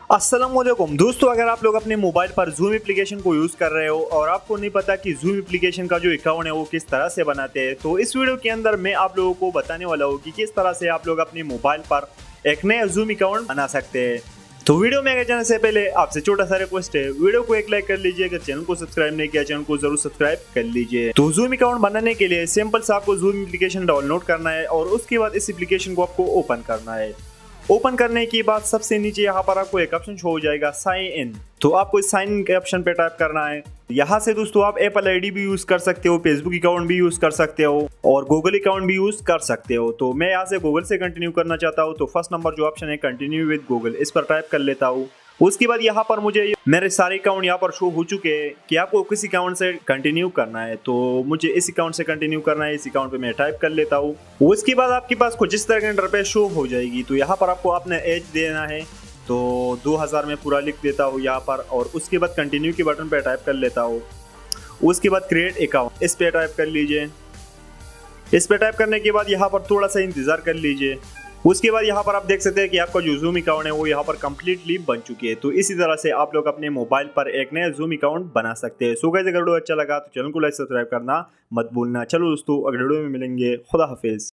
अस्सलामुअलैकुम दोस्तों, अगर आप लोग अपने मोबाइल पर जूम एप्लीकेशन को यूज़ कर रहे हो और आपको नहीं पता कि जूम एप्लीकेशन का जो अकाउंट है वो किस तरह से बनाते हैं, तो इस वीडियो के अंदर मैं आप लोगों को बताने वाला हूँ कि किस तरह से आप लोग अपने मोबाइल पर एक नया जूम अकाउंट बना सकते हैं। तो वीडियो में आगे जाने से पहले आपसे छोटा सा रिक्वेस्ट है, वीडियो को एक लाइक कर लीजिए। अगर चैनल को सब्सक्राइब नहीं किया, चैनल को जरूर सब्सक्राइब कर लीजिए। तो जूम अकाउंट बनाने के लिए सिंपल सा आपको जूम एप्लीकेशन डाउनलोड करना है और उसके बाद इस एप्लीकेशन को आपको ओपन करना है। ओपन करने के बाद सबसे नीचे यहाँ पर आपको एक ऑप्शन शो हो जाएगा साइन इन, तो आपको इस साइन इन के ऑप्शन पे टाइप करना है। यहाँ से दोस्तों आप एप्पल आईडी भी यूज कर सकते हो, फेसबुक अकाउंट भी यूज कर सकते हो और गूगल अकाउंट भी यूज कर सकते हो। तो मैं यहाँ से गूगल से कंटिन्यू करना चाहता हूँ, तो फर्स्ट नंबर जो ऑप्शन है कंटिन्यू विद गूगल, इस पर टाइप कर लेता हूँ। उसके बाद यहाँ पर मुझे मेरे सारे अकाउंट यहाँ पर शो हो चुके हैं कि आपको किस अकाउंट से कंटिन्यू करना है। तो मुझे इस अकाउंट से कंटिन्यू करना है, इस अकाउंट पे मैं टाइप कर लेता हूँ। उसके बाद आपके पास कुछ इस तरह के इंटरफेस शो हो जाएगी। तो यहाँ पर आपको अपना एज देना है, तो 2000 में पूरा लिख देता हूँ यहाँ पर, और उसके बाद कंटिन्यू के बटन पे टाइप कर लेता हूँ। उसके बाद क्रिएट अकाउंट, इस पे टाइप कर लीजिए। इस पे टाइप करने के बाद यहाँ पर थोड़ा सा इंतजार कर लीजिए। उसके बाद यहाँ पर आप देख सकते हैं कि आपका जो जूम अकाउंट है वो यहाँ पर कंप्लीटली बन चुकी है। तो इसी तरह से आप लोग अपने मोबाइल पर एक नया जूम अकाउंट बना सकते हैं। सो गाइस, अगर वीडियो अच्छा लगा तो चैनल को लाइक सब्सक्राइब करना मत भूलना। चलो दोस्तों, अगले वीडियो में मिलेंगे। खुदा हाफिज।